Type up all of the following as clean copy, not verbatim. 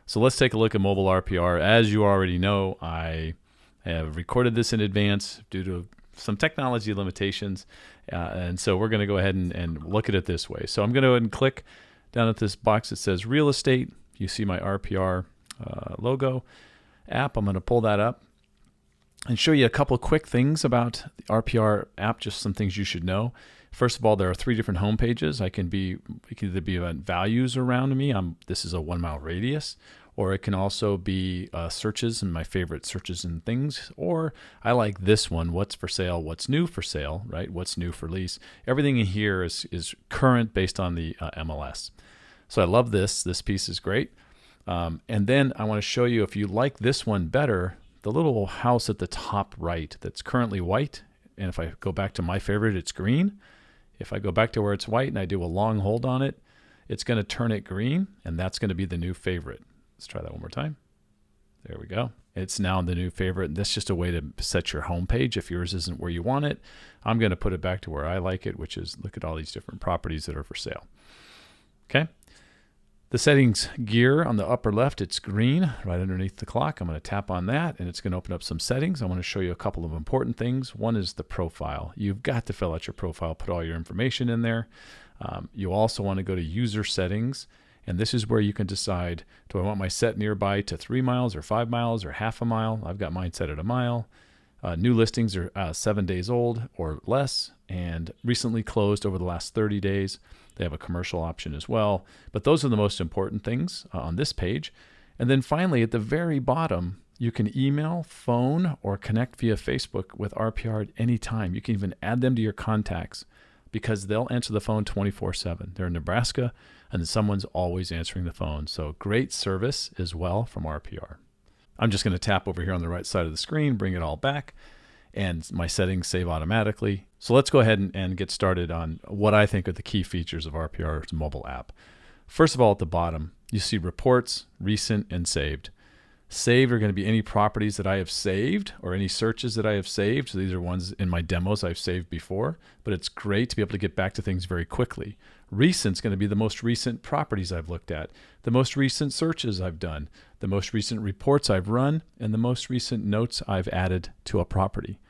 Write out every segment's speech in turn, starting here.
So let's take a look at mobile RPR. As you already know, I have recorded this in advance due to some technology limitations. And so we're going to go ahead and look at it this way. So I'm going to go ahead and click down at this box that says real estate. You see my RPR logo app. I'm going to pull that up and show you a couple of quick things about the RPR app, just some things you should know. First of all, there are 3 different home pages. It can either be about values around me. This is a 1 mile radius, or it can also be searches and my favorite searches and things. Or I like this one, what's for sale, what's new for sale, right? What's new for lease. Everything in here is current based on the MLS. So I love this. This piece is great. And then I want to show you, if you like this one better, the little house at the top right that's currently white. And if I go back to my favorite, it's green. If I go back to where it's white and I do a long hold on it, it's going to turn it green, and that's going to be the new favorite. Let's try that one more time. There we go. It's now the new favorite. That's just a way to set your home page if yours isn't where you want it. I'm going to put it back to where I like it, which is look at all these different properties that are for sale. Okay. The settings gear on the upper left, it's green right underneath the clock. I'm going to tap on that, and it's going to open up some settings. I want to show you a couple of important things. One is the profile. You've got to fill out your profile, put all your information in there. You also want to go to user settings, and this is where you can decide, do I want my set nearby to 3 miles or 5 miles or half a mile? I've got mine set at a mile. New listings are 7 days old or less and recently closed over the last 30 days. They have a commercial option as well. But those are the most important things on this page. And then finally, at the very bottom, you can email, phone, or connect via Facebook with RPR at any time. You can even add them to your contacts because they'll answer the phone 24/7. They're in Nebraska, and someone's always answering the phone. So great service as well from RPR. I'm just going to tap over here on the right side of the screen, bring it all back, and my settings save automatically. So let's go ahead and get started on what I think are the key features of RPR's mobile app. First of all, at the bottom, you see reports, recent, and saved. Saved are going to be any properties that I have saved or any searches that I have saved. So these are ones in my demos I've saved before, but it's great to be able to get back to things very quickly. Recent is going to be the most recent properties I've looked at, the most recent searches I've done, the most recent reports I've run, and the most recent notes I've added to a property.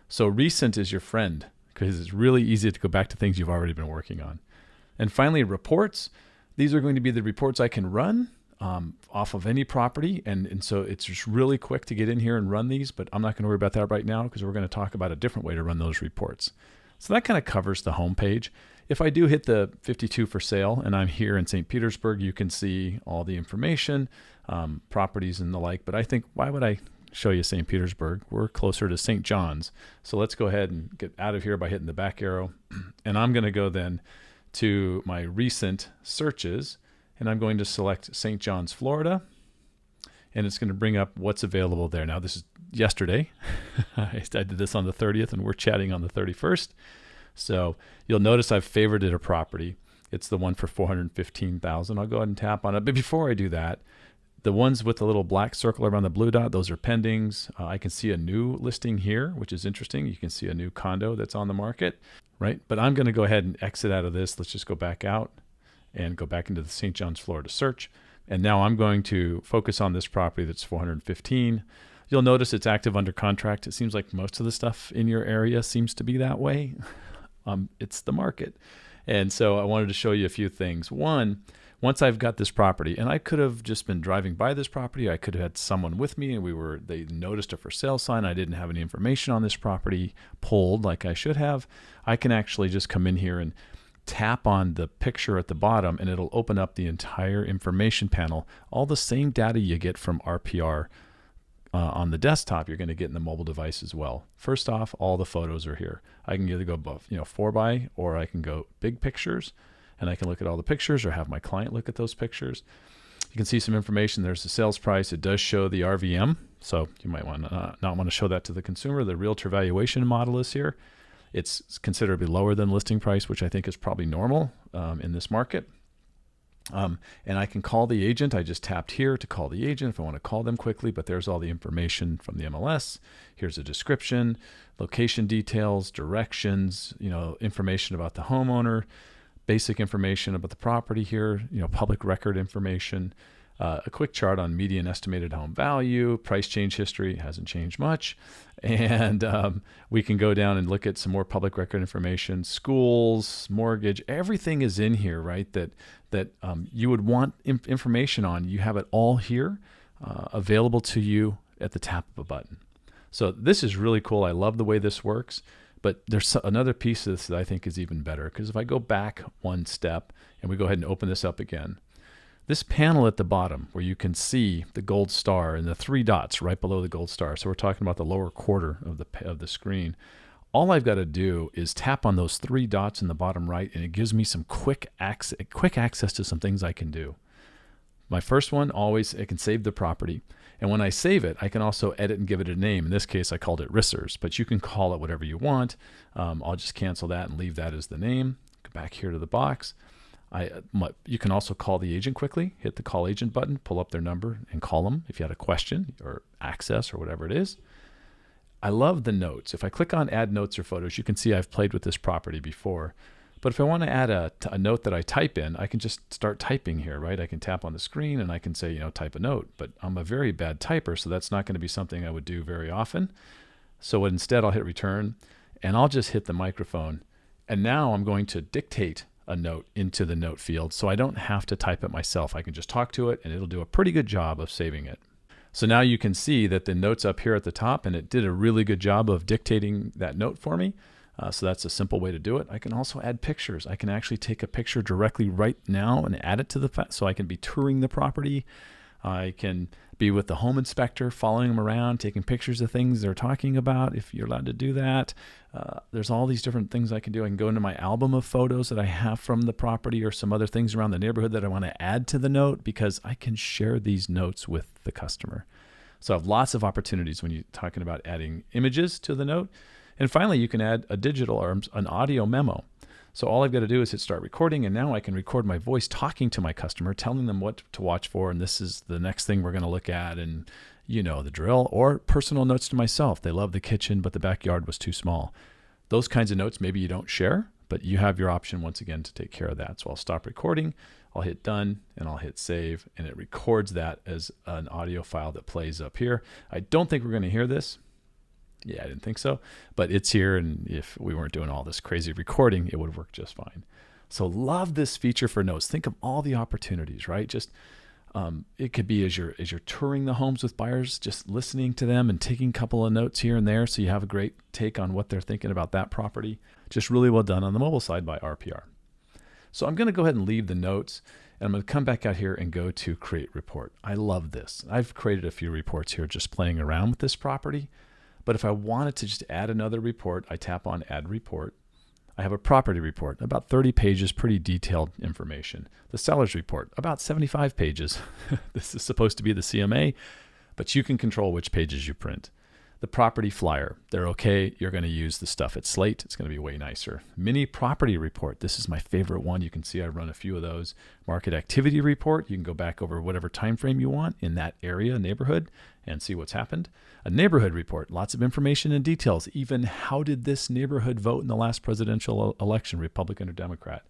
So recent is your friend because it's really easy to go back to things you've already been working on. And finally, reports. These are going to be the reports I can run off of any property. And so it's just really quick to get in here and run these, but I'm not going to worry about that right now because we're going to talk about a different way to run those reports. So that kind of covers the home page. If I do hit the 52 for sale and I'm here in St. Petersburg, you can see all the information, properties and the like. But I think, why would I show you St. Petersburg? We're closer to St. John's. So let's go ahead and get out of here by hitting the back arrow. And I'm going to go then to my recent searches, and I'm going to select St. John's, Florida, and it's going to bring up what's available there. Now, this is yesterday. I did this on the 30th, and we're chatting on the 31st. So you'll notice I've favorited a property. It's the one for $415,000. I'll go ahead and tap on it. But before I do that, the ones with the little black circle around the blue dot, those are pendings. I can see a new listing here, which is interesting. You can see a new condo that's on the market, right? But I'm going to go ahead and exit out of this. Let's just go back out and go back into the St. John's, Florida search. And now I'm going to focus on this property that's $415,000. You'll notice it's active under contract. It seems like most of the stuff in your area seems to be that way. It's the market. And so I wanted to show you a few things. One, once I've got this property, and I could have just been driving by this property, I could have had someone with me and they noticed a for sale sign. I didn't have any information on this property pulled like I should have. I can actually just come in here and tap on the picture at the bottom and it'll open up the entire information panel. All the same data you get from RPR on the desktop, you're going to get in the mobile device as well. First off, all the photos are here. I can either go above, 4x, or I can go big pictures, and I can look at all the pictures or have my client look at those pictures. You can see some information. There's the sales price. It does show the RVM, so you might want to not want to show that to the consumer. The realtor valuation model is here. It's considerably lower than listing price, which I think is probably normal in this market. And I can call the agent. I just tapped here to call the agent if I want to call them quickly, but there's all the information from the MLS. Here's a description, location details, directions, information about the homeowner, basic information about the property here, public record information. a quick chart on median estimated home value, price change history, hasn't changed much. And we can go down and look at some more public record information, schools, mortgage, everything is in here, right? That you would want information on. You have it all here available to you at the tap of a button. So this is really cool. I love the way this works. But there's another piece of this that I think is even better, because if I go back one step and we go ahead and open this up again, this panel at the bottom where you can see the gold star and the 3 dots right below the gold star. So we're talking about the lower quarter of the screen. All I've got to do is tap on those 3 dots in the bottom right, and it gives me some quick access to some things I can do. My first one, always, it can save the property. And when I save it, I can also edit and give it a name. In this case, I called it Rissers, but you can call it whatever you want. I'll just cancel that and leave that as the name. Go back here to the box. You can also call the agent quickly. Hit the call agent button, pull up their number, and call them if you had a question or access or whatever it is. I love the notes. If I click on Add Notes or Photos, you can see I've played with this property before. But if I want to add a note that I type in, I can just start typing here, right? I can tap on the screen and I can say, type a note. But I'm a very bad typer, so that's not going to be something I would do very often. So instead, I'll hit return, and I'll just hit the microphone. And now I'm going to dictate a note into the note field, so I don't have to type it myself. I can just talk to it, and it'll do a pretty good job of saving it. So now you can see that the note's up here at the top, and it did a really good job of dictating that note for me. So that's a simple way to do it. I can also add pictures. I can actually take a picture directly right now and add it to so I can be touring the property. I can be with the home inspector, following them around, taking pictures of things they're talking about, if you're allowed to do that. There's all these different things I can do. I can go into my album of photos that I have from the property or some other things around the neighborhood that I want to add to the note, because I can share these notes with the customer. So I have lots of opportunities when you're talking about adding images to the note. And finally, you can add a digital or an audio memo. So all I've got to do is hit start recording, and now I can record my voice talking to my customer, telling them what to watch for, and this is the next thing we're going to look at, and you know the drill. Or personal notes to myself. They love the kitchen, but the backyard was too small. Those kinds of notes maybe you don't share, but you have your option once again to take care of that. So I'll stop recording, I'll hit done, and I'll hit save, and it records that as an audio file that plays up here. I don't think we're going to hear this. Yeah, I didn't think so, but it's here, and if we weren't doing all this crazy recording, it would work just fine. So love this feature for notes. Think of all the opportunities, right? Just it could be as you're touring the homes with buyers, just listening to them and taking a couple of notes here and there, so you have a great take on what they're thinking about that property. Just really well done on the mobile side by RPR. So I'm going to go ahead and leave the notes, and I'm going to come back out here and go to Create Report. I love this. I've created a few reports here just playing around with this property. But if I wanted to just add another report, I tap on Add Report. I have a property report, about 30 pages, pretty detailed information. The seller's report, about 75 pages. This is supposed to be the CMA, but you can control which pages you print. The property flyer, they're okay. You're going to use the stuff at Slate. It's going to be way nicer. Mini property report. This is my favorite one. You can see I run a few of those. Market activity report. You can go back over whatever time frame you want in that area, neighborhood, and see what's happened. A neighborhood report. Lots of information and details. Even how did this neighborhood vote in the last presidential election, Republican or Democrat?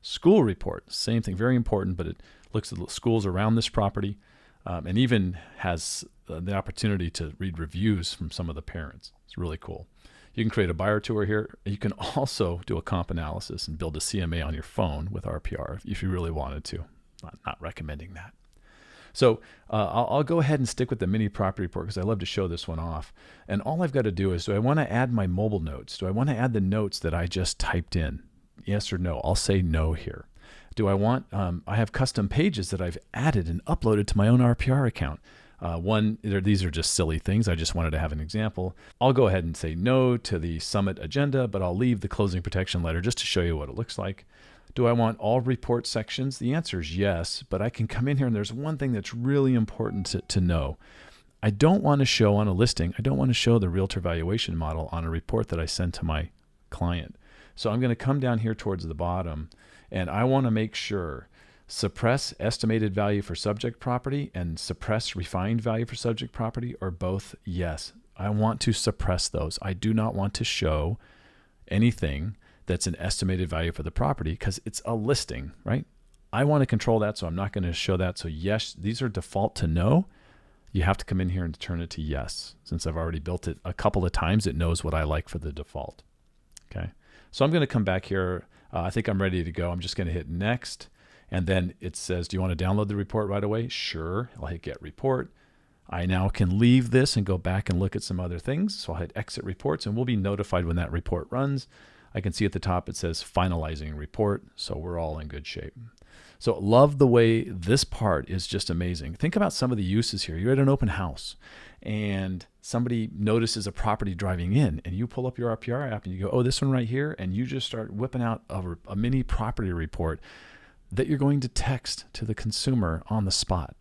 School report. Same thing. Very important, but it looks at the schools around this property. And even has the opportunity to read reviews from some of the parents. It's really cool. You can create a buyer tour here. You can also do a comp analysis and build a CMA on your phone with RPR if you really wanted to. Not recommending that. So I'll go ahead and stick with the mini property report because I love to show this one off. And all I've got to do is, do I want to add my mobile notes? Do I want to add the notes that I just typed in? Yes or no? I'll say no here. Do I want, I have custom pages that I've added and uploaded to my own RPR account. These are just silly things. I just wanted to have an example. I'll go ahead and say no to the summit agenda, but I'll leave the closing protection letter just to show you what it looks like. Do I want all report sections? The answer is yes, but I can come in here and there's one thing that's really important to know. I don't want to show on a listing, I don't want to show the realtor valuation model on a report that I send to my client. So I'm going to come down here towards the bottom, and I want to make sure suppress estimated value for subject property and suppress refined value for subject property are both yes. I want to suppress those. I do not want to show anything that's an estimated value for the property because it's a listing, right? I want to control that, so I'm not going to show that. So yes, these are default to no. You have to come in here and turn it to yes. Since I've already built it a couple of times, it knows what I like for the default. Okay. So I'm going to come back here. I think I'm ready to go. I'm just going to hit next. And then it says, do you want to download the report right away? Sure. I'll hit get report. I now can leave this and go back and look at some other things. So I'll hit exit reports and we'll be notified when that report runs. I can see at the top it says finalizing report. So we're all in good shape. So love the way this part is just amazing. Think about some of the uses here. You're at an open house and somebody notices a property driving in and you pull up your RPR app and you go, oh, this one right here. And you just start whipping out a mini property report that you're going to text to the consumer on the spot.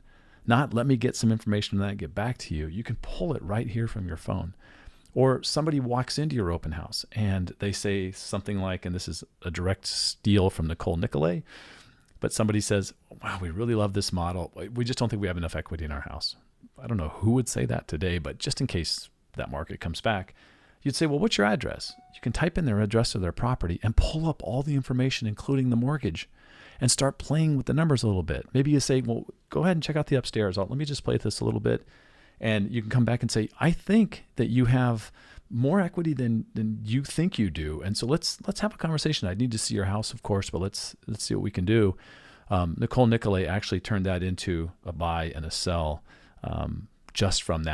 Not let me get some information on that and get back to you. You can pull it right here from your phone. Or somebody walks into your open house and they say something like, and this is a direct steal from Nicole Nicolay, but somebody says, wow, we really love this model. We just don't think we have enough equity in our house. I don't know who would say that today, but just in case that market comes back, you'd say, well, what's your address? You can type in their address of their property and pull up all the information, including the mortgage, and start playing with the numbers a little bit. Maybe you say, well, go ahead and check out the upstairs. Let me just play with this a little bit. And you can come back and say, I think that you have more equity than you think you do. And so let's have a conversation. I need to see your house, of course, but let's see what we can do. Nicole Nicolay actually turned that into a buy and a sell just from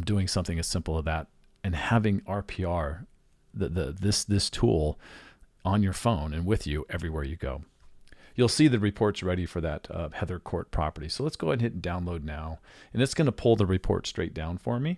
doing something as simple as that and having RPR, this tool on your phone and with you everywhere you go. You'll see the report's ready for that Heather Court property. So let's go ahead and hit download now. And it's going to pull the report straight down for me.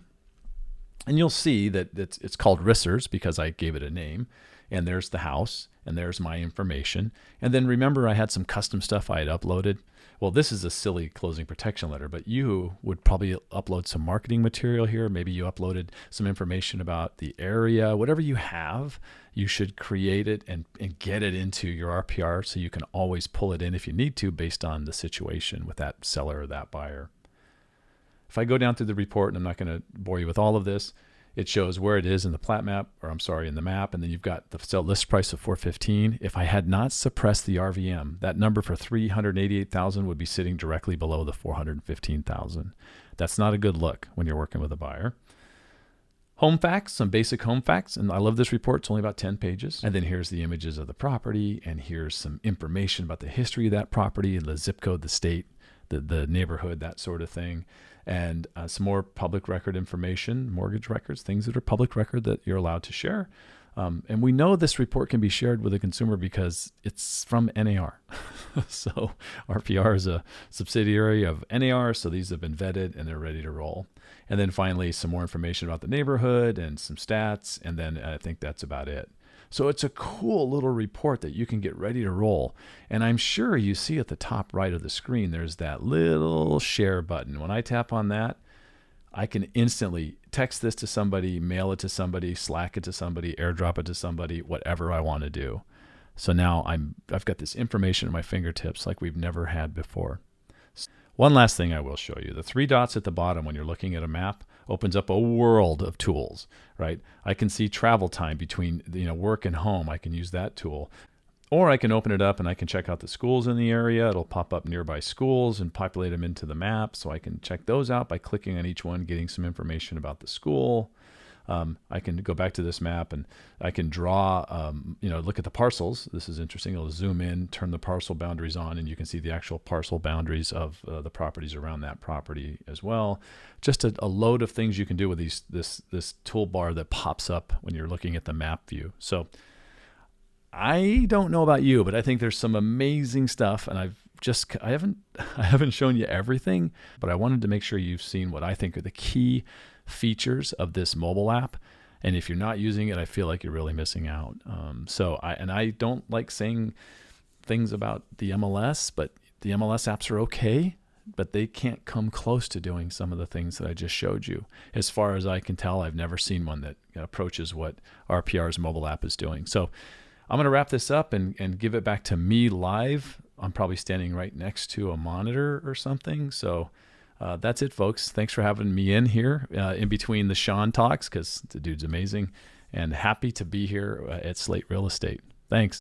And you'll see that it's called Rissers because I gave it a name. And there's the house and there's my information. And then remember I had some custom stuff I had uploaded. Well, this is a silly closing protection letter, but you would probably upload some marketing material here. Maybe you uploaded some information about the area, whatever you have, you should create it and get it into your RPR so you can always pull it in if you need to based on the situation with that seller or that buyer. If I go down through the report, and I'm not going to bore you with all of this, it shows where it is in the plat map, in the map, and then you've got the sale list price of $415. If I had not suppressed the RVM, that number for $388,000 would be sitting directly below the $415,000. That's not a good look when you're working with a buyer. Home facts, some basic home facts, and I love this report. It's only about 10 pages. And then here's the images of the property, and here's some information about the history of that property, the zip code, the state, the neighborhood, that sort of thing. And some more public record information, mortgage records, things that are public record that you're allowed to share. And we know this report can be shared with a consumer because it's from NAR. So RPR is a subsidiary of NAR, so these have been vetted and they're ready to roll. And then finally, some more information about the neighborhood and some stats, and then I think that's about it. So it's a cool little report that you can get ready to roll. And I'm sure you see at the top right of the screen, there's that little share button. When I tap on that, I can instantly text this to somebody, mail it to somebody, Slack it to somebody, airdrop it to somebody, whatever I want to do. So now I've got this information at my fingertips like we've never had before. One last thing I will show you. The three dots at the bottom when you're looking at a map opens up a world of tools, right? I can see travel time between work and home. I can use that tool. Or I can open it up and I can check out the schools in the area. It'll pop up nearby schools and populate them into the map. So I can check those out by clicking on each one, getting some information about the school. I can go back to this map and I can draw, look at the parcels. This is interesting. It'll zoom in, turn the parcel boundaries on, and you can see the actual parcel boundaries of the properties around that property as well. Just a load of things you can do with this toolbar that pops up when you're looking at the map view. So I don't know about you, but I think there's some amazing stuff, and I haven't shown you everything, but I wanted to make sure you've seen what I think are the key features of this mobile app. And if you're not using it, I feel like you're really missing out. I don't like saying things about the MLS, but the MLS apps are okay, but they can't come close to doing some of the things that I just showed you. As far as I can tell, I've never seen one that approaches what RPR's mobile app is doing. So I'm going to wrap this up and give it back to me live. I'm probably standing right next to a monitor or something. So that's it, folks. Thanks for having me in here in between the Sean talks, because the dude's amazing, and happy to be here at Slate Real Estate. Thanks.